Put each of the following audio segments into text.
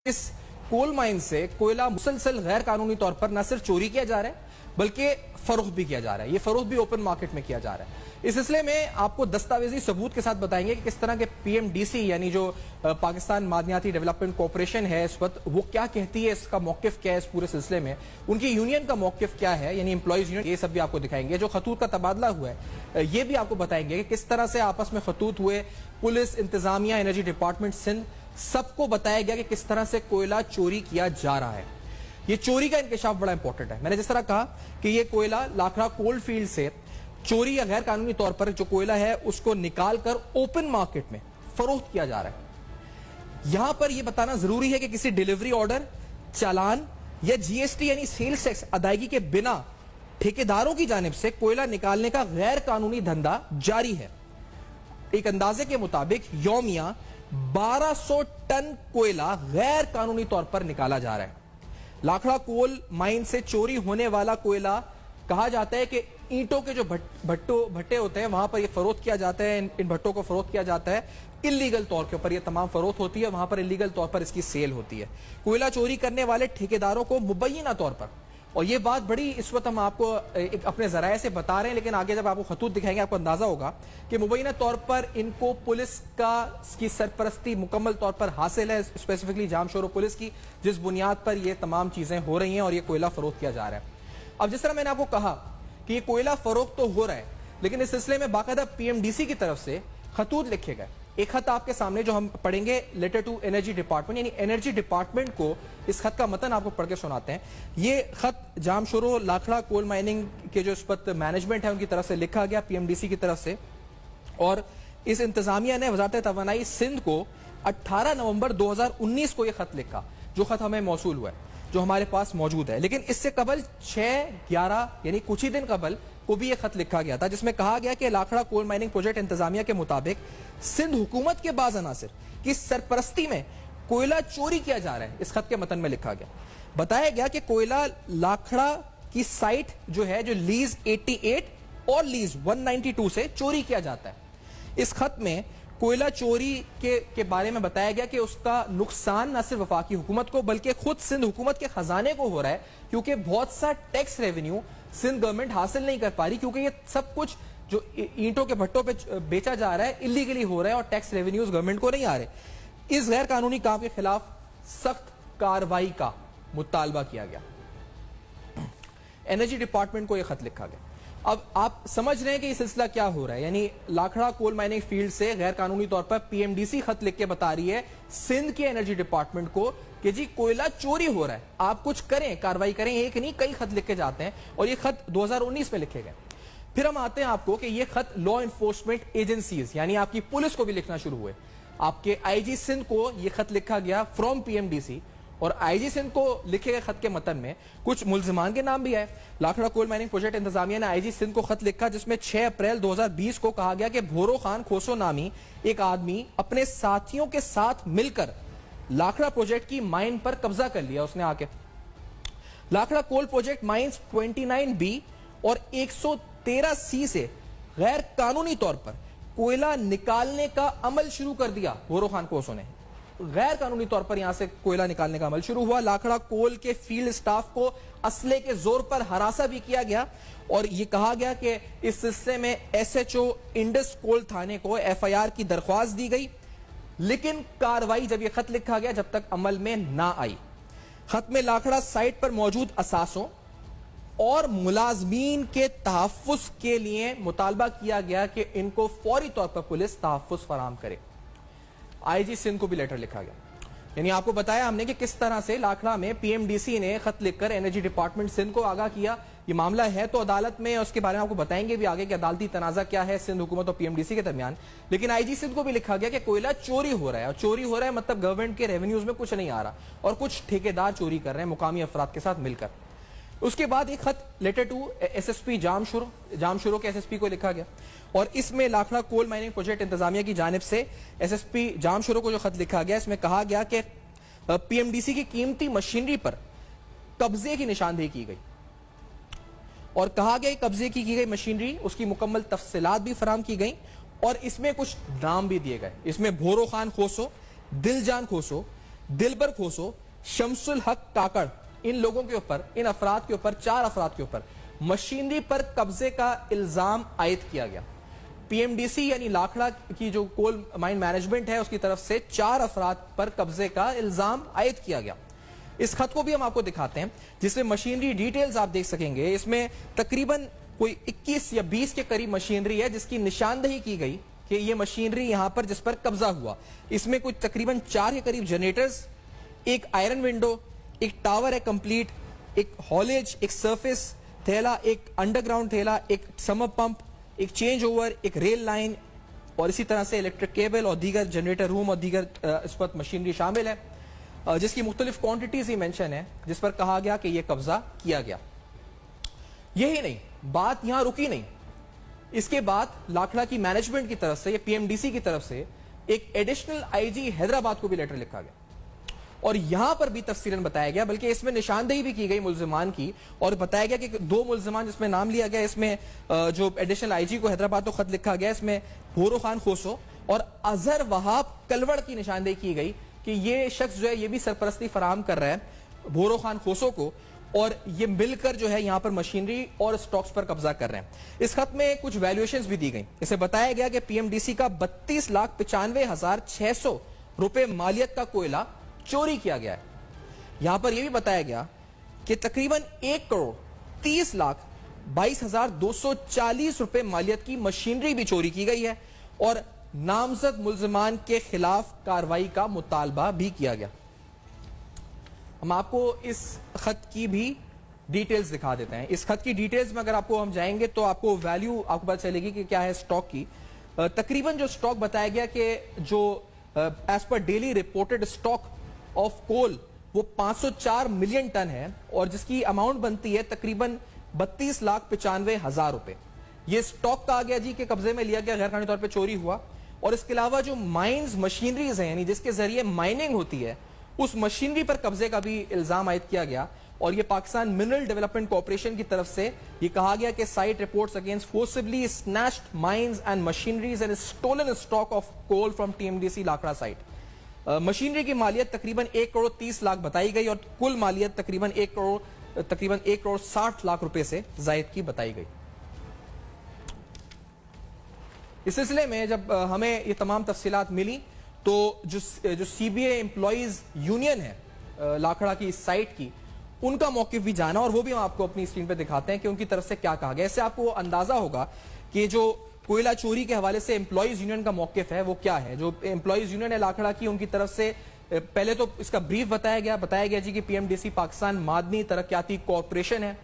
اس کول mine سے کوئلہ مسلسل غیر قانونی طور پر نہ صرف چوری کیا جا رہا ہے بلکہ فروخت بھی کیا جا رہا ہے. یہ فروخت بھی اوپن مارکیٹ میں کیا جا رہا ہے. اس سلسلے میں آپ کو دستاویزی ثبوت کے ساتھ بتائیں گے کہ کس طرح کے پی ایم ڈی سی یعنی جو پاکستان معدنیاتی ڈیولپمنٹ کارپوریشن ہے اس وقت وہ کیا کہتی ہے, اس کا موقف کیا ہے اس پورے سلسلے میں, ان کی یونین کا موقف کیا ہے یعنی امپلائیز یونین, یہ سب بھی آپ کو دکھائیں گے. جو خطوط کا تبادلہ ہوا ہے یہ بھی آپ کو بتائیں گے کہ کس طرح سے آپس میں خطوط ہوئے. پولیس, انتظامیہ, انرجی ڈپارٹمنٹ سندھ, سب کو بتایا گیا کہ کس طرح سے کوئلہ چوری کیا جا رہا ہے. یہ چوری کا انکشاف بڑا امپورٹنٹ ہے. میں نے جس طرح کہا کہ یہ کوئلہ لاکھڑا کول فیلڈ سے چوری یا غیر قانونی طور پر جو کوئلہ ہے اس کو نکال کر اوپن مارکیٹ میں فروخت کیا جا رہا ہے. یہاں پر یہ بتانا ضروری ہے کہ کسی ڈیلیوری آرڈر, چالان یا جی ایس ٹی یعنی سیلز ٹیکس ادائیگی کے بنا ٹھیکیداروں کی جانب سے کوئلہ نکالنے کا غیر قانونی دھندا جاری ہے. ایک اندازے کے مطابق یومیہ 1200 ٹن کوئلہ غیر قانونی طور پر نکالا جا رہا ہے. لاکھڑا کول مائن سے چوری ہونے والا کوئلہ کہا جاتا ہے کہ اینٹوں کے جو بھٹے ہوتے ہیں وہاں پر یہ فروخت کیا جاتا ہے. ان بھٹوں کو فروخت کیا جاتا ہے اللیگل طور کے اوپر. یہ تمام فروخت ہوتی ہے, وہاں پر اللیگل طور پر اس کی سیل ہوتی ہے. کوئلہ چوری کرنے والے ٹھیکیداروں کو مبینہ طور پر, اور یہ بات بڑی اس وقت ہم آپ کو اپنے ذرائع سے بتا رہے ہیں لیکن آگے جب آپ کو خطوط دکھائیں گے آپ کو اندازہ ہوگا کہ مبینہ طور پر ان کو پولیس کی سرپرستی مکمل طور پر حاصل ہے, اسپیسیفکلی جام شورو پولیس کی, جس بنیاد پر یہ تمام چیزیں ہو رہی ہیں اور یہ کوئلہ فروخت کیا جا رہا ہے. اب جس طرح میں نے آپ کو کہا کہ یہ کوئلہ فروخت تو ہو رہا ہے لیکن اس سلسلے میں باقاعدہ پی ایم ڈی سی کی طرف سے خطوط لکھے گئے. ایک خط آپ کے سامنے جو ہم پڑھیں گے, لیٹر ٹو انرجی ڈپارٹمنٹ, یعنی انرجی ڈپارٹمنٹ کو اس خط کا متن آپ کو پڑھ کے سناتے ہیں. یہ خط جام شورو لاکھڑا کول مائننگ کے جو اس وقت مینجمنٹ ہے ان کی طرف سے لکھا گیا پی ایم ڈی سی کی طرف سے, اور اس انتظامیہ نے وزارت توانائی سندھ کو 18 نومبر 2019 کو یہ خط لکھا, جو خط ہمیں موصول ہوا ہے, جو ہمارے پاس موجود ہے. لیکن اس سے قبل 6/11 یعنی کچھ ہی دن قبل کو بھی یہ خط لکھا گیا تھا جس میں کہا گیا کہ لاکھڑا کول مائننگ پروجیکٹ انتظامیہ کے مطابق سندھ حکومت کے بعض عناصر کی سرپرستی میں کوئلہ چوری کیا جا رہا ہے. اس خط کے متن میں لکھا گیا, بتایا گیا کہ کوئلہ لاکھڑا کی سائٹ جو ہے جو لیز 88 اور لیز 192 سے چوری کیا جاتا ہے. اس خط میں کوئلہ چوری کے بارے میں بتایا گیا کہ اس کا نقصان نہ صرف وفاقی حکومت کو بلکہ خود سندھ حکومت کے خزانے کو ہو رہا ہے, کیونکہ بہت سا ٹیکس ریونیو سندھ گورنمنٹ حاصل نہیں کر پا رہی, کیونکہ یہ سب کچھ جو اینٹوں کے بھٹوں پہ بیچا جا رہا ہے اللیگلی ہو رہا ہے اور ٹیکس ریونیوز گورنمنٹ کو نہیں آ رہے. اس غیر قانونی کام کے خلاف سخت کارروائی کا مطالبہ کیا گیا. انرجی ڈپارٹمنٹ کو یہ خط لکھا گیا. اب آپ سمجھ رہے ہیں کہ یہ سلسلہ کیا ہو رہا ہے, یعنی لاکھڑا کول مائننگ فیلڈ سے غیر قانونی طور پر پی ایم ڈی سی خط لکھ کے بتا رہی ہے سندھ کے انرجی ڈپارٹمنٹ کو کہ جی کوئلہ چوری ہو رہا ہے, آپ کچھ کریں, کارروائی کریں. ایک نہیں کئی خط لکھ کے جاتے ہیں اور یہ خط 2019 میں لکھے گئے. پھر ہم آتے ہیں آپ کو کہ یہ خط لا انفورسمنٹ ایجنسیز یعنی آپ کی پولیس کو بھی لکھنا شروع ہوئے. آپ کے آئی جی سندھ کو یہ خط لکھا گیا from P M D C, اور آئی جی سندھ کو لکھے گئے خط کے متن میں کچھ ملزمان کے نام بھی آئے. لاکھڑا کول مائننگ پروجیکٹ انتظامیہ نے آئی جی سندھ کو خط لکھا جس میں 6 اپریل 2020 کو کہا گیا کہ بھورو خان کھوسو نامی ایک آدمی اپنے ساتھیوں کے ساتھ مل کر لاکھڑا پروجیکٹ کی مائن پر قبضہ کر لیا. اس نے آ کے لاکھڑا کول پروجیکٹ مائنز 29B اور 113C سے غیر قانونی طور پر کوئلہ نکالنے کا عمل شروع کر دیا. بھورو خان کھوسو نے غیر قانونی طور پر یہاں سے کوئلہ نکالنے کا عمل شروع ہوا. لاکھڑا کول کے فیلڈ سٹاف کو اسلحے کے زور پر ہراساں بھی کیا گیا اور یہ کہا گیا کہ اس سلسلے میں ایس ایچ او انڈس کول تھانے کو ایف آئی آر کی درخواست دی گئی, لیکن کارروائی جب یہ خط لکھا گیا جب تک عمل میں نہ آئی. خط میں لاکھڑا سائٹ پر موجود اثاثوں اور ملازمین کے تحفظ کے لیے مطالبہ کیا گیا کہ ان کو فوری طور پر پولیس تحفظ فراہم کرے. آئی جی سندھ کو بھی لیٹر لکھا گیا. یعنی آپ کو بتایا ہم نے کہ کس طرح سے لاکھڑا میں پی ایم ڈی سی نے خط لکھ کر انرجی ڈپارٹمنٹ سندھ کو آگاہ کیا. یہ معاملہ ہے تو عدالت میں, اس کے بارے میں آپ کو بتائیں گے بھی آگے کہ عدالتی تنازع کیا ہے سندھ حکومت اور پی ایم ڈی سی کے درمیان. لیکن آئی جی سندھ کو بھی لکھا گیا کہ کوئلہ چوری ہو رہا ہے, اور چوری ہو رہا ہے مطلب گورنمنٹ کے ریونیوز میں کچھ نہیں آ رہا اور کچھ ٹھیکیدار چوری کر رہے ہیں مقامی افراد کے ساتھ مل کر. اس کے بعد ایک خط لیٹر ٹو ایس ایس پی جام شورو کے ایس ایس پی کو لکھا گیا, اور اس میں لاکھڑا کول مائننگ پروجیکٹ انتظامیہ کی جانب سے ایس ایس پی جام شورو کو جو خط لکھا گیا اس میں کہا گیا کہ پی ایم ڈی سی کی قیمتی مشینری پر قبضے کی نشاندہی کی گئی, اور کہا گیا قبضے کی گئی مشینری اس کی مکمل تفصیلات بھی فراہم کی گئیں اور اس میں کچھ نام بھی دیے گئے. اس میں بھورو خان کھوسو, دل جان کھوسو, दिलबर खोसो, शमसुल हक काकड़, इन लोगों के ऊपर, इन अफराद के ऊपर, 4 अफराद के ऊपर मशीनरी पर कब्जे का इल्जाम आयद किया गया। पीएमडीसी यानी लाखड़ा की जो कोल माइन मैनेजमेंट है उसकी तरफ से 4 अफराद पर कब्जे का इल्जाम आयद किया गया। इस खत को भी हम आपको दिखाते हैं जिसमें मशीनरी डिटेल्स आप देख सकेंगे। इसमें तकरीबन कोई 21 या 20 के करीब मशीनरी है जिसकी निशानदही की गई कि ये मशीनरी यहां पर जिस पर कब्जा हुआ। इसमें कुछ तकरीबन 4 के करीब जनरेटर्स, एक आयरन विंडो, एक टावर है कंप्लीट, एक हॉलेज, एक सरफेस थैला, एक अंडरग्राउंड थैला, एक समर पंप, एक चेंज ओवर, एक रेल लाइन और इसी तरह से इलेक्ट्रिक केबल और दीगर जनरेटर रूम और दीगर इस वक्त मशीनरी शामिल है, जिसकी मुख्तलिफ क्वांटिटीज ही मेंशन है, जिस पर कहा गया कि यह कब्जा किया गया। यही नहीं, बात यहां रुकी नहीं। इसके बाद लाखड़ा की मैनेजमेंट की तरफ से या पीएमडीसी की तरफ से एक एडिशनल आईजी हैदराबाद को भी लेटर लिखा गया और यहां पर भी तफसीलन बताया गया, बल्कि इसमें निशानदेही भी की गई मुल्जिमान की और बताया गया कि 2 मुल्जिमान जिसमें नाम लिया गया, इसमें जो एडिशनल आईजी को हैदराबाद को खत लिखा गया, इसमें बोरो खान खोसो और अजहर वहाब कलवड़ की निशानदेही की गई कि ये शख्स जो है ये भी सरपरस्ती फराहम कर रहा है बोरो खान खोसो को और ये मिलकर जो है यहां पर मशीनरी और स्टॉक्स पर कब्जा कर रहे हैं। इस खत में कुछ वैल्यूएशंस भी दी गई। इसे बताया गया कि पीएमडीसी का 32,95,600 रुपए मालियत का कोयला चोरी किया गया है। यहां पर यह भी बताया गया कि तकरीबन 1,30,22,240 रुपए मालियत की मशीनरी भी चोरी की गई है और नामजद मुल्जिमान के खिलाफ कार्रवाई का मुतालबा भी किया गया। हम आपको इस खत की भी डिटेल्स दिखा देते हैं। इस खत की डिटेल्स में अगर आपको हम जाएंगे तो आपको वैल्यू आपको पता चलेगी कि क्या है स्टॉक की। तकरीबन जो स्टॉक बताया गया कि जो एज पर daily reported stock of coal वो 504 मिलियन टन है और जिसकी अमाउंट बनती है तकरीबन 32,95,000 रुपए। ये स्टॉक का आ गया जी के कब्जे में लिया गया, गैर कानूनी तौर पे चोरी हुआ। और इसके अलावा जो माइंस मशीनरीज हैं यानी जिसके जरिए माइनिंग होती है उस मशीनरी पर कब्जे का भी इल्जाम आयद किया गया और ये पाकिस्तान मिनरल डेवलपमेंट कॉर्पोरेशन की तरफ से ये कहा गया कि site reports against forcibly snatched mines and machineries and stolen stock of coal from TMDC Lakhra site. Machinery की मालियत तकरीबन 1,30,00,000 बताई गई और कुल मालियत तकरीबन 1,60,00,000 रुपए से जायद की बताई गई। इस सिलसिले में जब हमें ये तमाम तफसीलात मिली तो जो सीबीए एम्प्लॉइज यूनियन है लाखड़ा की इस साइट की, उनका मौकिफ भी जाना और वो भी हम आपको अपनी स्क्रीन पे दिखाते हैं कि उनकी तरफ से क्या कहा गया। इससे आपको अंदाजा होगा कि जो कोयला चोरी के हवाले से एम्प्लॉइज यूनियन का मौकिफ है वो क्या है। जो एम्प्लॉइज यूनियन है लाखड़ा की, उनकी तरफ से पहले तो इसका ब्रीफ बताया गया जी कि पीएमडीसी पाकिस्तान मादनी तरक्याती कॉर्पोरेशन है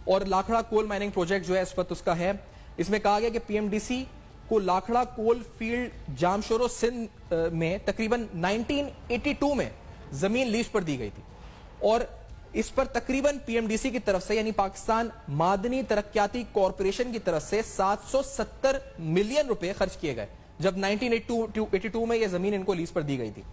और लाखड़ा कोल माइनिंग प्रोजेक्ट जो है इस वक्त उसका है। इसमें कहा गया कि पीएमडीसी को लाखड़ा कोल फील्ड जामशोरो सिंध में तकरीबन 1982 में जमीन लीज पर दी गई थी और इस पर तकरीबन पीएमडीसी की तरफ से यानी पाकिस्तान मादनी तरक्याती कॉर्पोरेशन की तरफ से 770 मिलियन रुपए खर्च किए गए जब 1982 में यह जमीन इनको लीज पर दी गई थी।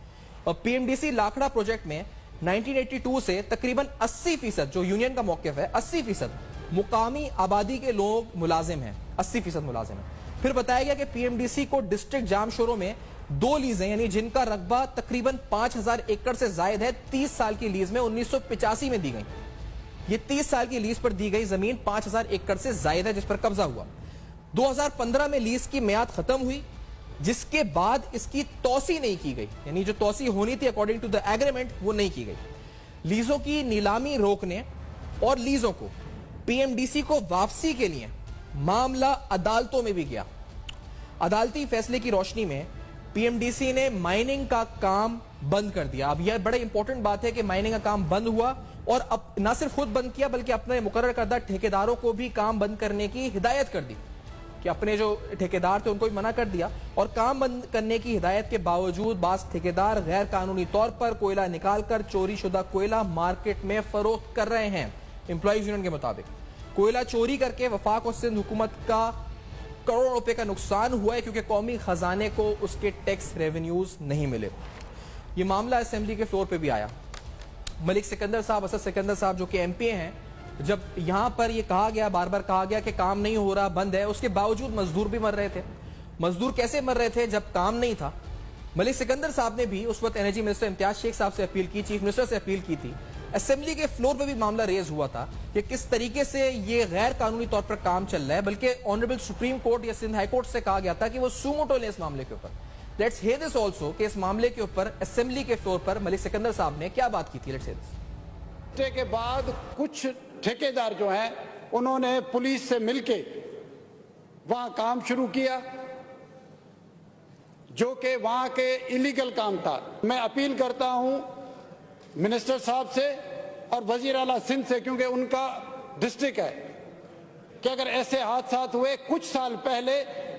और पीएमडीसी लाखड़ा प्रोजेक्ट में 1982 से तकरीबन 80% जो यूनियन का मौकिफ है 80% मुकामी आबादी के लोग मुलाजिम हैं, 80% मुलाजिम है। फिर बताया गया कि पीएमडीसी को डिस्ट्रिक्ट जामशोरो में 2 लीजें यानी जिनका रकबा तकरीबन 5,000 एकड़ से जायद है 30 साल की लीज में 1985 में दी गई। ये 30 साल की लीज पर दी गई जमीन 5,000 एकड़ से जायद है जिस पर कब्जा हुआ। 2015 में लीज की मियाद खत्म हुई जिसके बाद इसकी तौसी नहीं की गई, यानी जो तौसी होनी थी अकॉर्डिंग टू द एग्रीमेंट वो नहीं की गई। लीजों की नीलामी रोकने और लीजों को पीएमडीसी को वापसी के लिए मामला अदालतों में भी गया। अदालती फैसले की रोशनी में पीएमडीसी ने माइनिंग का काम बंद कर दिया। अब यह बड़ा इंपॉर्टेंट बात है कि माइनिंग का काम बंद हुआ और अब न सिर्फ खुद बंद किया बल्कि अपने मुकर्रर करदा ठेकेदारों को भी काम बंद करने की हिदायत कर दी कि अपने जो ठेकेदार थे उनको भी मना कर दिया। और काम बंद करने की हिदायत के बावजूद बास ठेकेदार गैर कानूनी तौर पर कोयला निकालकर चोरी शुदा कोयला मार्केट में फरोख्त कर रहे हैं। एम्प्लॉइज यूनियन के मुताबिक कोयला चोरी करके वफाक और सिंध हुकूमत का करोड़ों रुपए का नुकसान हुआ है क्योंकि कौमी खजाने को उसके टैक्स रेवेन्यूज नहीं मिले। ये मामला असेंबली के फ्लोर पे भी आया। मलिक सिकंदर साहब, असद सिकंदर साहब जो कि एमपी हैं, जब यहां पर ये कहा गया, बार बार कहा गया कि काम नहीं हो रहा, बंद है, उसके बावजूद मजदूर भी मर रहे थे। मजदूर कैसे मर रहे थे जब काम नहीं था मलिक सिकंदर साहब ने भी उस वक्त एनर्जी मिनिस्टर इम्तियाज शेख साहब से अपील की, चीफ मिनिस्टर से अपील की थी। असेंबली के फ्लोर पे भी मामला रेज हुआ था कि किस तरीके से ये गैर कानूनी तौर पर काम चल रहा है, बल्कि ऑनरेबल सुप्रीम कोर्ट या सिंध हाई कोर्ट से कहा गया था कि वो सुमोटो लें इस मामले के ऊपर। लेट्स हियर दिस आल्सो कि इस मामले के ऊपर असेंबली के फ्लोर पर मलिक सिकंदर साहब ने क्या बात की थी। Let's hear this. के बाद कुछ ठेकेदार जो हैं उन्होंने पुलिस से मिलके वहां काम शुरू किया, जो कि वहां के इलीगल काम था। मैं अपील करता हूं मिनिस्टर साहब से और वजीर आला सिंध से, क्योंकि उनका डिस्ट्रिक्ट है, कि अगर ऐसे हादसा हुए, कुछ साल पहले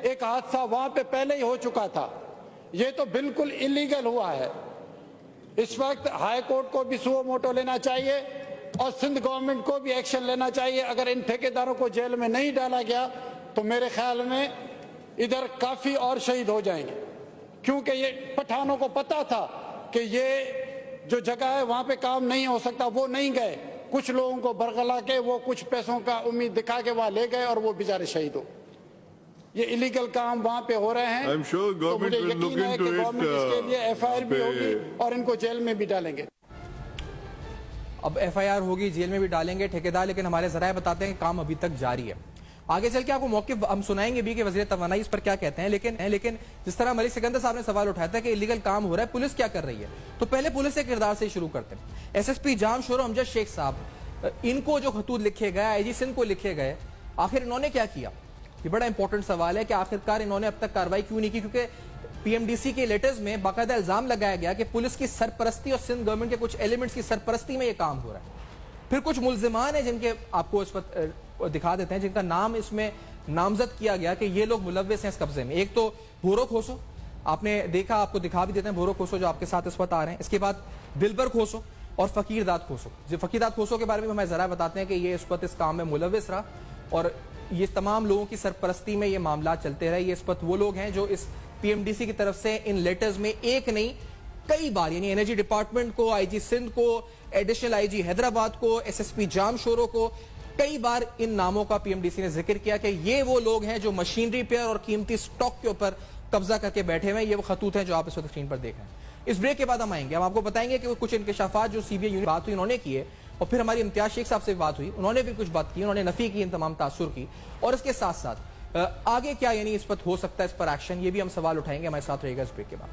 एक हादसा वहां पे पहले ही हो चुका था, ये तो बिल्कुल इलीगल हुआ है। इस वक्त हाई कोर्ट को भी सुओ मोटो लेना चाहिए और सिंध गवर्नमेंट को भी एक्शन लेना चाहिए। अगर इन ठेकेदारों को जेल में नहीं डाला गया तो मेरे ख्याल में इधर काफी और शहीद हो जाएंगे, क्योंकि ये पठानों को पता था कि ये जो जगह है वहां पे काम नहीं हो सकता, वो नहीं गए। कुछ लोगों को बरगला के वो कुछ पैसों का उम्मीद दिखा के वहां ले गए और वो बेचारे शहीद हो। ये इलीगल काम वहां पे हो रहे हैं। तो मुझे यकीन है कि गवर्नमेंट इसके लिए FIR भी होगी और इनको जेल में भी डालेंगे। अब FIR होगी, जेल में भी डालेंगे ठेकेदार, लेकिन हमारे जराए बताते हैं कि काम अभी तक जारी है। आगे चल के आपको मौक़िफ़ हम सुनाएंगे भी कि वज़ीर तवानाई इस पर क्या कहते हैं। लेकिन जिस तरह मलिक सिकंदर साहब ने सवाल उठाया था कि इलीगल काम हो रहा है, पुलिस क्या कर रही है, तो पहले पुलिस के किरदार से शुरू करते हैं। SSP जाम शोरो अमजद शेख साहब, इनको जो खतूत लिखे गए, IG सिंध को लिखे गए, आखिर इन्होंने क्या किया? ये बड़ा इंपॉर्टेंट सवाल है कि आखिरकार इन्होंने अब तक कार्रवाई क्यों नहीं की, क्योंकि PMDC के लेटर्स में बाकायदा इल्जाम लगाया गया कि पुलिस की सरपरस्ती और सिंध गवर्नमेंट के कुछ एलिमेंट्स की सरपरस्ती में ये काम हो रहा है। फिर कुछ मुल्जिमान है जिनके आपको इस वक्त दिखा देते हैं, जिनका नाम इसमें नामजद किया गया कि ये लोग मुलव्विस हैं इस कब्जे में। एक तो भोरो खोसो, आपने देखा, आपको दिखा भी देते हैं भोरो खोसो जो आपके साथ इस वक्त आ रहे हैं। इसके बाद दिलबर खोसो और फकीर दाद खोसो। जो फकीर दाद खोसो के बारे में हमें जरा बताते हैं कि ये इस वक्त इस काम में मुलव्विस रहा और ये तमाम लोगों की सरपरस्ती में ये मामला चलते रहे। ये इस वक्त वो लोग हैं जो इस PMDC की तरफ से इन लेटर्स में एक नहीं कई बार, यानी एनर्जी डिपार्टमेंट को, IG सिंध को, एडिशनल IG हैदराबाद को, SSP जाम शोरो को, कई बार इन नामों का PMDC ने जिक्र किया कि ये वो लोग हैं जो मशीनरी पे और कीमती स्टॉक के ऊपर कब्जा करके बैठे हुए हैं। ये वो खतूत हैं जो आप इस वक्त स्क्रीन पर देख रहे हैं। इस ब्रेक के बाद हम आएंगे, हम आपको बताएंगे कि वो कुछ इंकशाफात जो CBI यूनिट बात हुई उन्होंने किए, और फिर हमारी इम्तियाज शेख साहब से बात हुई, उन्होंने भी कुछ बात की, उन्होंने नफी की इन तमाम तासुर की, और इसके साथ साथ आगे क्या यानी इस वक्त हो सकता है, इस पर एक्शन, ये भी हम सवाल उठाएंगे। हमारे साथ रहेगा इस ब्रेक के बाद।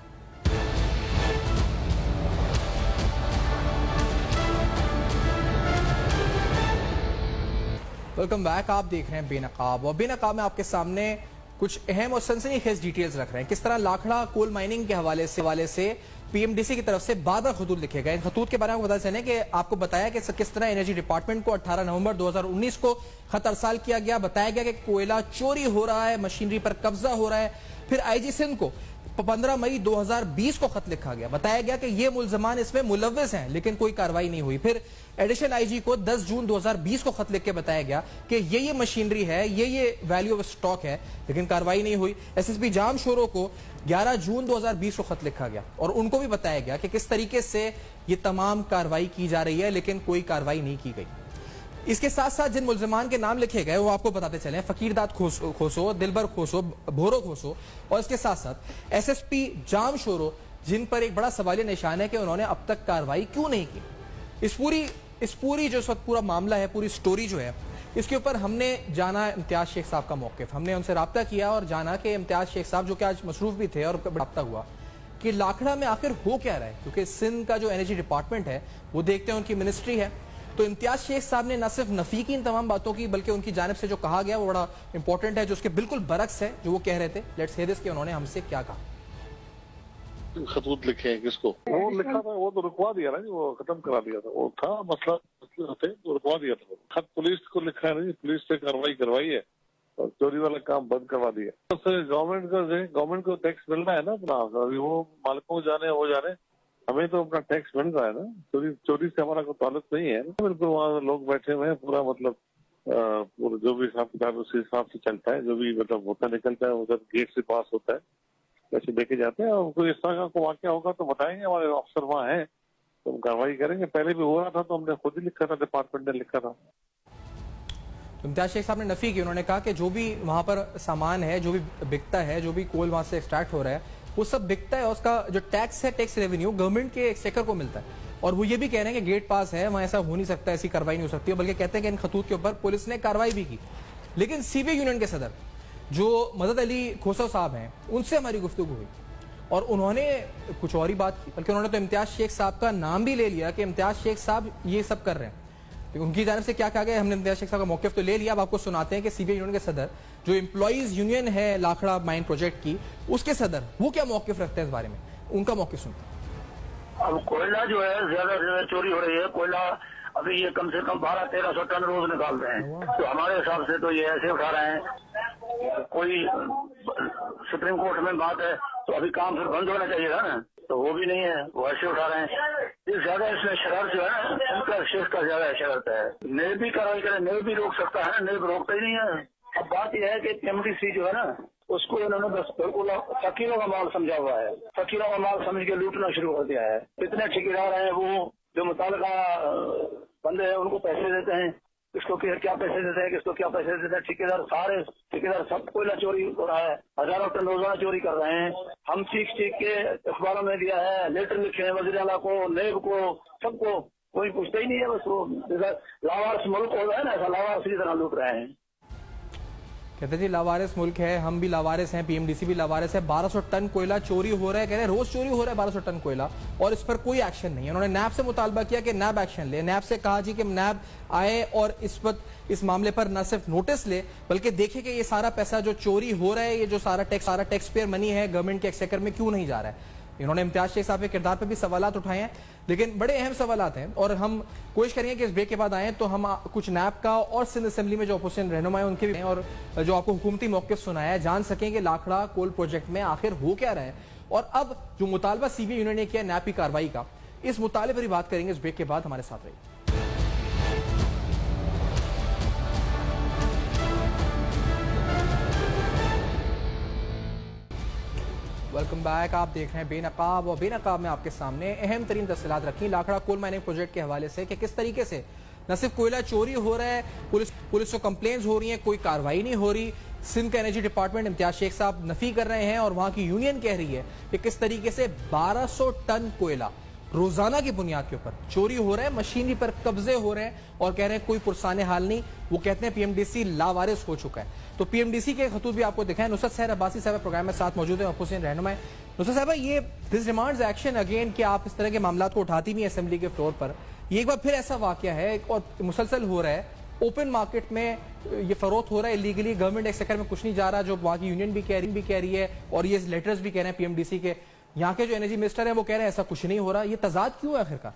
Welcome back. आप देख रहे हैं बेनकाब, और बेनकाब में आपके सामने कुछ अहम और सनसनीखेज डिटेल्स रख रहे हैं। किस तरह लाखड़ा कोल माइनिंग के हवाले से PMDC की तरफ से बार-बार खतूत लिखे गए। खतूत के बारे में बता चलें कि आपको बताया कि किस तरह एनर्जी डिपार्टमेंट को 18 नवंबर 2019 को खत अरसाल किया गया। बताया गया कि कोयला चोरी हो रहा है, मशीनरी पर कब्जा हो रहा है। फिर IG सिंध को 15 मई 2020 को खत लिखा गया, बताया गया कि ये मुल्जमान इसमें मुलव्विस हैं, लेकिन कोई कार्रवाई नहीं हुई। फिर एडिशनल IG को 10 जून 2020 को खत लिख के बताया गया कि ये मशीनरी है, ये वैल्यू ऑफ स्टॉक है, लेकिन कार्रवाई नहीं हुई। SSP जाम शोरो को 11 जून 2020 को खत लिखा गया और उनको भी बताया गया कि किस तरीके से ये तमाम कार्रवाई की जा रही है, लेकिन कोई कार्रवाई नहीं की गई। इसके साथ साथ जिन मुल्जिमान के नाम लिखे गए वो आपको बताते चले, फकीर दाद खोसो, दिलबर खोसो, भोरो खोसो, और इसके साथ साथ SSP जाम शोरो, जिन पर एक बड़ा सवालिया निशान है कि उन्होंने अब तक कार्रवाई क्यों नहीं की। इस पूरी जो इस वक्त पूरा मामला है, पूरी स्टोरी जो है, इसके ऊपर हमने जाना इम्तियाज शेख साहब का मौक़िफ़, हमने उनसे रब्ता किया और जाना कि इम्तियाज शेख साहब जो कि आज मसरूफ भी थे, और रब्ता हुआ कि लाखड़ा में आखिर हो क्या रहा है, क्योंकि सिंध का जो एनर्जी डिपार्टमेंट है वो देखते हैं उनकी मिनिस्ट्री है। तो इम्तियाज शेख साहब ने न सिर्फ नफी की इन तमाम बातों की, बल्कि उनकी जानिब से जो कहा गया वो बड़ा इंपॉर्टेंट है, जो उसके बिल्कुल बरक्स है जो वो कह रहे थे। लेट्स हियर दिस कि उन्होंने हमसे क्या कहा। खतूत लिखे हैं किसको? वो लिखा था, वो तो रुकवा दिया ना, वो खत्म करा दिया था, वो था मसला थे तो रुकवा दिया था। खत पुलिस को लिखा है नहीं, पुलिस से कार्रवाई करवाई है और चोरी वाला काम बंद करवा दिया। गवर्नमेंट को टैक्स मिलना है ना अपना, वो मालिकों को जाने वो जाने, हमें तो अपना टैक्स मिल रहा है ना। चोरी से हमारा कोई ताल्लुक नहीं है ना। बिल्कुल वहाँ लोग बैठे हुए हैं, पूरा मतलब जो भी हिसाब किताब उसी हिसाब से चलता है, जो भी मतलब होता निकलता है उधर गेट से पास होता है, वैसे देखे जाते हैं। और कोई इस तरह का वाकया होगा तो बताएंगे, हमारे अफसर वहाँ हैं तो हम कार्रवाई करेंगे। पहले भी हो रहा था तो हमने खुद ही लिखा था, डिपार्टमेंट ने लिखा था। इम्तियाज शेख साहब ने नफी की, उन्होंने कहा कि जो भी वहां पर सामान है, जो भी बिकता है, जो भी कोल वहां से एक्सट्रैक्ट हो रहा है, वो सब बिकता है, उसका जो टैक्स है, टैक्स रेवेन्यू गवर्नमेंट के एक्सचेकर को मिलता है। और वो ये भी कह रहे हैं कि गेट पास है, वहां ऐसा हो नहीं सकता, ऐसी कार्रवाई नहीं हो सकती है, बल्कि कहते हैं कि इन खतूत के ऊपर पुलिस ने कार्रवाई भी की। लेकिन सीबीआई यूनियन के सदर जो मदद अली खोसव साहब हैं, उनसे हमारी गुफ्तगू हुई और उन्होंने कुछ और ही बात की, बल्कि उन्होंने तो इम्तियाज शेख साहब का नाम भी ले लिया कि इम्तियाज शेख साहब ये सब कर रहे हैं। तो उनकी जानिब से क्या कहा गया, हमने इम्तियाज शेख साहब का मौक़िफ़ तो ले लिया। अब आपको सुनाते हैं कि सीबीआई यूनियन के सदर, जो एम्प्लॉइज यूनियन है लाखड़ा माइन प्रोजेक्ट की, उसके सदर वो क्या मौक़िफ़ रखते हैं इस बारे में, उनका मौक़िफ़ सुनते हैं। अब कोयला जो है ज्यादा से ज्यादा चोरी हो रही है। कोयला अभी ये कम से कम 1200-1300 टन रोज निकाल रहे हैं, तो हमारे हिसाब से तो ये ऐसे उठा रहे हैं, कोई सुप्रीम कोर्ट में बात है तो अभी काम फिर बंद होना चाहिए था ना, तो वो भी नहीं है, वो ऐसे उठा रहे हैं। ये ज्यादा इसमें शरारत जो है ना, उनका शेख का ज्यादा शरारत है। नए भी कार्रवाई करे, नए भी रोक सकता है, नए रोकता ही नहीं है। अब बात यह है कि एमडीसी जो है ना, उसको इन्होंने बस बिल्कुल फकीरों का माल समझा हुआ है, फकीरों का माल समझ के लूटना शुरू कर दिया है। कितने ठेकेदार हैं वो जो मुताल्लिका बंदे हैं उनको पैसे देते हैं, किसको क्या पैसे देते हैं, किसको क्या पैसे देते हैं। ठेकेदार सब कोयला चोरी हो रहा है, हजारों टन रोजाना चोरी कर रहे हैं। हम चीख के अखबारों में दिया है, लेटर लिखे हैं वज़ीर आला को, नेब को, सबको, कोई पूछता ही नहीं है। बस वो लावारिस मुल्क हो रहा है ना, ऐसा लावारिस की तरह लूट रहे हैं। कहते जी लावारिस मुल्क है, हम भी लावारिस हैं, पीएमडीसी भी लावारिस है। 1200 टन कोयला चोरी हो रहा है, कह रहे हैं रोज चोरी हो रहा है 1200 टन कोयला, और इस पर कोई एक्शन नहीं है। उन्होंने नैब से मुतालबा किया कि नैब एक्शन ले। नैब से कहा जी कि नैब आए और इस मामले पर न सिर्फ नोटिस ले, बल्कि देखे कि ये सारा पैसा जो चोरी हो रहा है, ये जो सारा टैक्स पेयर मनी है गवर्नमेंट के एक्सचेकर में, क्यों नहीं जा रहा है। इन्होंने इम्तियाज शेख साहब के किरदार पर भी सवालात उठाए हैं, लेकिन बड़े अहम सवालात हैं। और हम कोशिश करेंगे कि इस ब्रेक के बाद आए तो हम कुछ नैब का और सिंध असेंबली में जो अपोजिशन रहनुमा है उनके भी, और जो आपको हुकूमती मौक़िफ़ सुनाया है, जान सकें कि लाखड़ा कोल प्रोजेक्ट में आखिर हो क्या रहा है। और अब जो मुतालबा सीबीआई यूनियन ने किया नैब की कार्रवाई का, इस मुताले पर ही बात करेंगे इस ब्रेक के बाद। हमारे साथ रहिए। Welcome back. आप देख रहे हैं बेनकाब, और बेनकाब में आपके सामने अहम तरीन तफसीलात रखी लाखड़ा कोल माइनिंग प्रोजेक्ट के हवाले से कि किस तरीके से न सिर्फ कोयला चोरी हो रहा है, पुलिस को कंप्लेंट्स हो रही हैं, कोई कार्रवाई नहीं हो रही। सिंध का एनर्जी डिपार्टमेंट इम्तियाज शेख साहब नफी कर रहे हैं और वहां की यूनियन कह रही है कि किस तरीके से 1200 टन कोयला रोजाना की बुनियाद के ऊपर चोरी हो रहा है, मशीनरी पर कब्जे हो रहे हैं, और कह रहे हैं कोई पुरसाने हाल नहीं। वो कहते हैं पीएमडीसी लावारिस हो चुका है। तो पीएमडीसी के खतूत भी आपको दिखाएं। नुसरत सहर अब्बासी साहब प्रोग्राम में साथ मौजूद है, अपोजिशन रहनुमा है। नुसरत साहब, ये दिस डिमांड्स एक्शन अगेन कि आप इस तरह के मामला को उठाती भी असेंबली के फ्लोर पर, ये एक बार फिर ऐसा वाकया है और मुसलसल हो रहा है, ओपन मार्केट में ये फरोख्त हो रहा है इलीगली, गवर्नमेंट एक्सचेकर में कुछ नहीं जा रहा, जो वहां की यूनियन भी कह रही है, और ये लेटर्स भी कह रहे हैं पीएमडीसी के। यहाँ के जो एनर्जी मिनिस्टर हैं वो कह रहे हैं ऐसा कुछ नहीं हो रहा। ये तजाद क्यों है आखिरकार?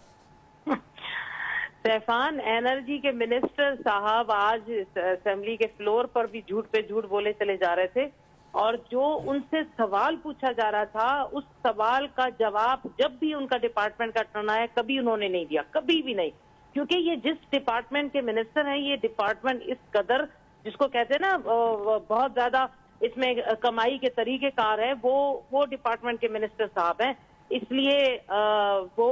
तूफान, एनर्जी के मिनिस्टर साहब आज असेंबली के फ्लोर पर भी झूठ पे झूठ बोले चले जा रहे थे, और जो उनसे सवाल पूछा जा रहा था उस सवाल का जवाब जब भी उनका डिपार्टमेंट का टर्न आया कभी उन्होंने नहीं दिया, कभी भी नहीं। क्योंकि ये जिस डिपार्टमेंट के मिनिस्टर हैं, ये डिपार्टमेंट इस कदर, जिसको कहते हैं ना बहुत ज्यादा इसमें कमाई के तरीकेकार है, वो डिपार्टमेंट के मिनिस्टर साहब हैं। इसलिए वो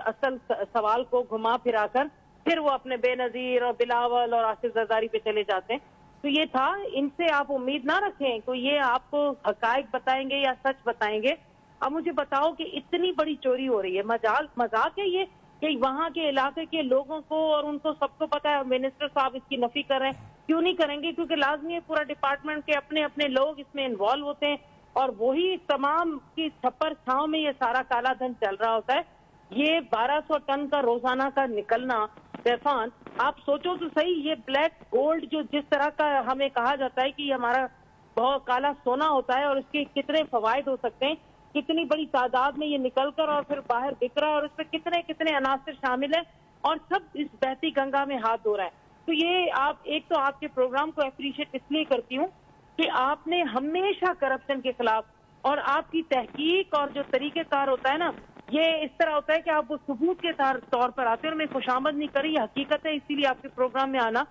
असल सवाल को घुमा फिराकर फिर वो अपने बेनजीर और बिलावल और आसिफ जरदारी पे चले जाते हैं। तो ये था, इनसे आप उम्मीद ना रखें कि ये आपको हकायक बताएंगे या सच बताएंगे। अब मुझे बताओ कि इतनी बड़ी चोरी हो रही है, मजाक है ये कि वहां के इलाके के लोगों को और उनको सबको पता है, मिनिस्टर साहब इसकी नफी कर रहे हैं। क्यों नहीं करेंगे? क्योंकि लाजमी है, पूरा डिपार्टमेंट के अपने अपने लोग इसमें इन्वॉल्व होते हैं, और वही तमाम की छप्पर छांव में ये सारा काला धन चल रहा होता है। ये 1200 टन का रोजाना का निकलना, तूफान, आप सोचो तो सही, ये ब्लैक गोल्ड जो जिस तरह का हमें कहा जाता है कि हमारा बहुत काला सोना होता है और इसके कितने फवायद हो सकते हैं, कितनी बड़ी तादाद में ये निकलकर और फिर बाहर बिक रहा है, और इसमें कितने कितने अनासर शामिल है, और सब इस बहती गंगा में हाथ धो रहा है। तो ये आप, एक तो आपके प्रोग्राम को अप्रिशिएट इसलिए करती हूँ कि आपने हमेशा करप्शन के खिलाफ, और आपकी तहकीक और जो तरीकेकार होता है ना, ये इस तरह होता है कि आप वो सबूत के तौर पर आते हैं। और मैं खुशामद नहीं करी, ये हकीकत है, इसीलिए आपके प्रोग्राम में आना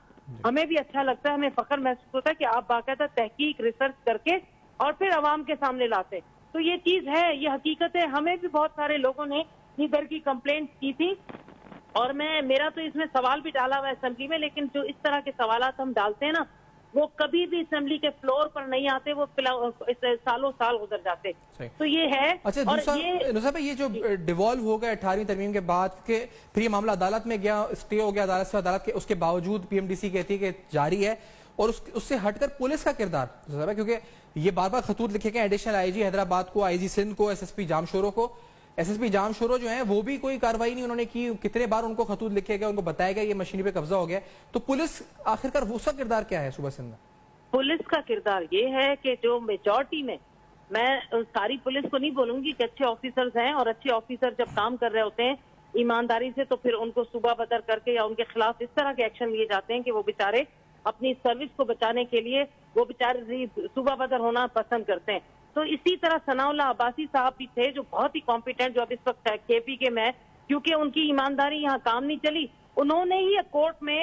हमें भी अच्छा लगता है, हमें फख्र महसूस होता है कि आप बाकायदा तहकीक रिसर्च करके और फिर अवाम के सामने लाते। तो ये चीज है, ये हकीकत है। हमें भी बहुत सारे लोगों ने इधर की कंप्लेंट की थी, और मेरा तो इसमें सवाल भी डाला हुआ है असेंबली में, लेकिन जो इस तरह के सवालात हम डालते हैं ना, وہ کبھی بھی اسمبلی کے فلور پر نہیں آتے, وہ سالوں سال گزر جاتے. تو یہ ہے. اچھا نصرت بھائی, یہ جو ڈیوالو ہو گیا 18ویں ترمیم کے بعد کہ پھر یہ معاملہ عدالت میں گیا, اسٹے ہو گیا عدالت سے, عدالت کے اس کے باوجود پی ایم ڈی سی کہتی ہے کہ جاری ہے, اور اس سے ہٹ کر پولیس کا کردار, کیونکہ یہ بار بار خطوط لکھے گئے ایڈیشنل آئی جی حیدرآباد کو, آئی جی سندھ کو, ایس ایس پی جامشورو کو, ایس ایس پی جامشورو جو ہیں وہ بھی کوئی کاروائی نہیں انہوں نے کی, کتنے بار ان کو خطوط لکھے گئے, ان کو بتایا گیا یہ مشینری پہ قبضہ ہو گیا, تو پولیس آخرکار اس کا کردار کیا ہے صوبہ سندھ میں؟ پولیس کا کردار یہ ہے کہ جو میجورٹی میں ساری پولیس کو نہیں بولوں گی کہ اچھے آفیسرز ہیں, اور اچھے آفیسر جب کام کر رہے ہوتے ہیں ایمانداری سے تو پھر ان کو صوبہ بدر کر کے یا ان کے خلاف اس طرح کے ایکشن لیے جاتے ہیں کہ وہ بیچارے اپنی سروس کو بچانے کے لیے وہ بیچارے صوبہ بدر ہونا پسند کرتے ہیں. تو اسی طرح ثناء اللہ عباسی صاحب بھی تھے جو بہت ہی کمپیٹنٹ, جو اب اس وقت کے پی کے میں, کیونکہ ان کی ایمانداری یہاں کام نہیں چلی, انہوں نے ہی کورٹ میں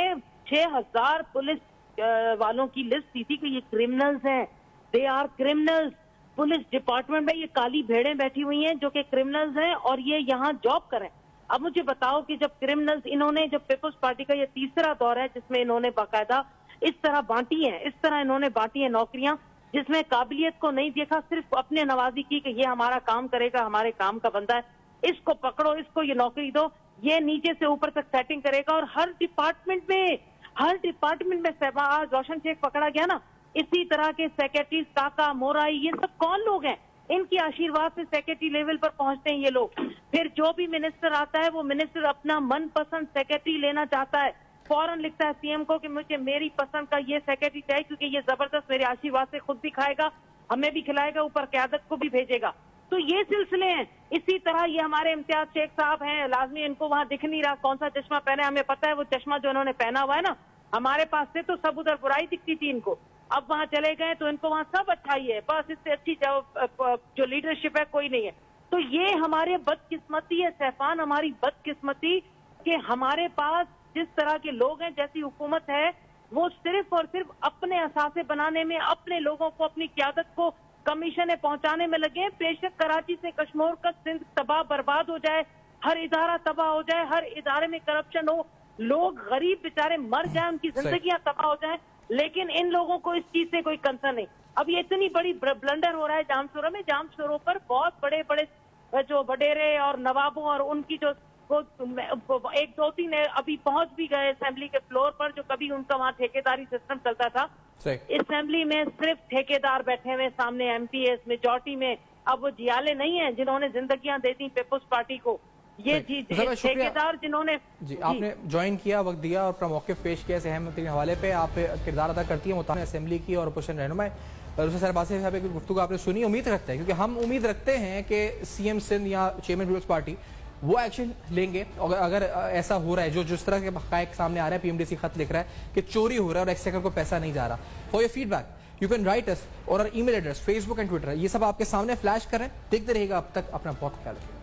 6000 پولیس والوں کی لسٹ دی تھی کہ یہ کرمنلز ہیں, they are criminals. Police department میں یہ کالی بھیڑیں بیٹھی ہوئی ہیں جو کہ کرمنلز ہیں اور یہ یہاں جاب کریں. اب مجھے بتاؤ کہ جب کرمنلز, انہوں نے جب پیپلز پارٹی کا یہ تیسرا دور ہے جس میں انہوں نے باقاعدہ اس طرح بانٹی ہیں, اس طرح انہوں نے بانٹی ہیں نوکریاں, جس میں قابلیت کو نہیں دیکھا, صرف اپنے نوازی کی کہ یہ ہمارا کام کرے گا, ہمارے کام کا بندہ ہے, اس کو پکڑو, اس کو یہ نوکری دو, یہ نیچے سے اوپر تک سیٹنگ کرے گا. اور ہر ڈپارٹمنٹ میں آج روشن شیخ پکڑا گیا نا, اسی طرح کے سیکرٹریز کاکا مورائی, یہ سب کون لوگ ہیں؟ ان کی آشیرواد سے سیکرٹری لیول پر پہنچتے ہیں یہ لوگ. پھر جو بھی منسٹر آتا ہے وہ منسٹر اپنا من پسند سیکرٹری لینا چاہتا ہے, فوراً لکھتا ہے سی ایم کو کہ مجھے میری پسند کا یہ سیکرٹری چاہیے کیونکہ یہ زبردست میرے آشیرواد سے خود بھی کھائے گا, ہمیں بھی کھلائے گا, اوپر قیادت کو بھی بھیجے گا. تو یہ سلسلے ہیں. اسی طرح یہ ہمارے امتیاز شیخ صاحب ہیں, لازمی ان کو وہاں دکھ نہیں رہا کون سا چشمہ پہنا ہے, ہمیں پتا ہے وہ چشمہ جو انہوں نے پہنا ہوا ہے نا, ہمارے پاس سے تو سب ادھر برائی دکھتی تھی ان کو, اب وہاں چلے گئے تو ان کو وہاں سب اچھائی ہے, بس اس سے اچھی جو لیڈرشپ ہے کوئی نہیں ہے. تو یہ ہمارے بدقسمتی ہے سیفان, ہماری بدقسمتی کہ ہمارے پاس جس طرح کے لوگ ہیں, جیسی حکومت ہے, وہ صرف اور صرف اپنے اثاثے بنانے میں, اپنے لوگوں کو, اپنی قیادت کو کمیشنیں پہنچانے میں لگے. بے شک کراچی سے کشمور کا سندھ تباہ برباد ہو جائے, ہر ادارہ تباہ ہو جائے, ہر ادارے میں کرپشن ہو, لوگ غریب بیچارے مر جائیں, ان کی زندگیاں تباہ ہو جائیں, لیکن ان لوگوں کو اس چیز سے کوئی کنسرن نہیں. اب یہ اتنی بڑی بلنڈر ہو رہا ہے جامشورو میں, جامشورو پر بہت بڑے بڑے جو وڈیرے اور نوابوں اور ان کی جو 1-2-3 ابھی پہنچ بھی گئے اسمبلی کے فلور پر, جو کبھی ان کا وہاں ٹھیکیداری سسٹم چلتا تھا. اسمبلی میں صرف ٹھیکیدار بیٹھے ہوئے سامنے, ایم پی ایس میجورٹی میں. اب وہ جیالے نہیں ہیں جنہوں نے زندگیاں دے دی پیپلز پارٹی کو, یہ ٹھیکیدار جنہوں نے. جی آپ نے جوائن کیا, وقت دیا اور اپنا موقف پیش کیا اس اہم ترین حوالے پہ. آپ کردار ادا کرتی ہیں متعلقہ اسمبلی کی اور اپوزیشن رہنما سر عباسی صاحب کی گفتگو آپ نے سنی. امید رکھتے ہیں, کیونکہ ہم امید رکھتے ہیں کہ سی ایم سندھ یا چیئرمین پیپلز پارٹی وہ ایکشن لیں گے اگر ایسا ہو رہا ہے جو جس طرح کے حقائق سامنے آ رہے ہیں. پی ایم ڈی سی خط لکھ رہا ہے کہ چوری ہو رہا ہے اور ایکسچیکر کو پیسہ نہیں جا رہا. For your feedback you can write us اور email address, Facebook and Twitter, یہ سب آپ کے سامنے فلیش کر رہے ہیں. دیکھتے رہیے گا, اب تک اپنا بہت خیال رکھیں.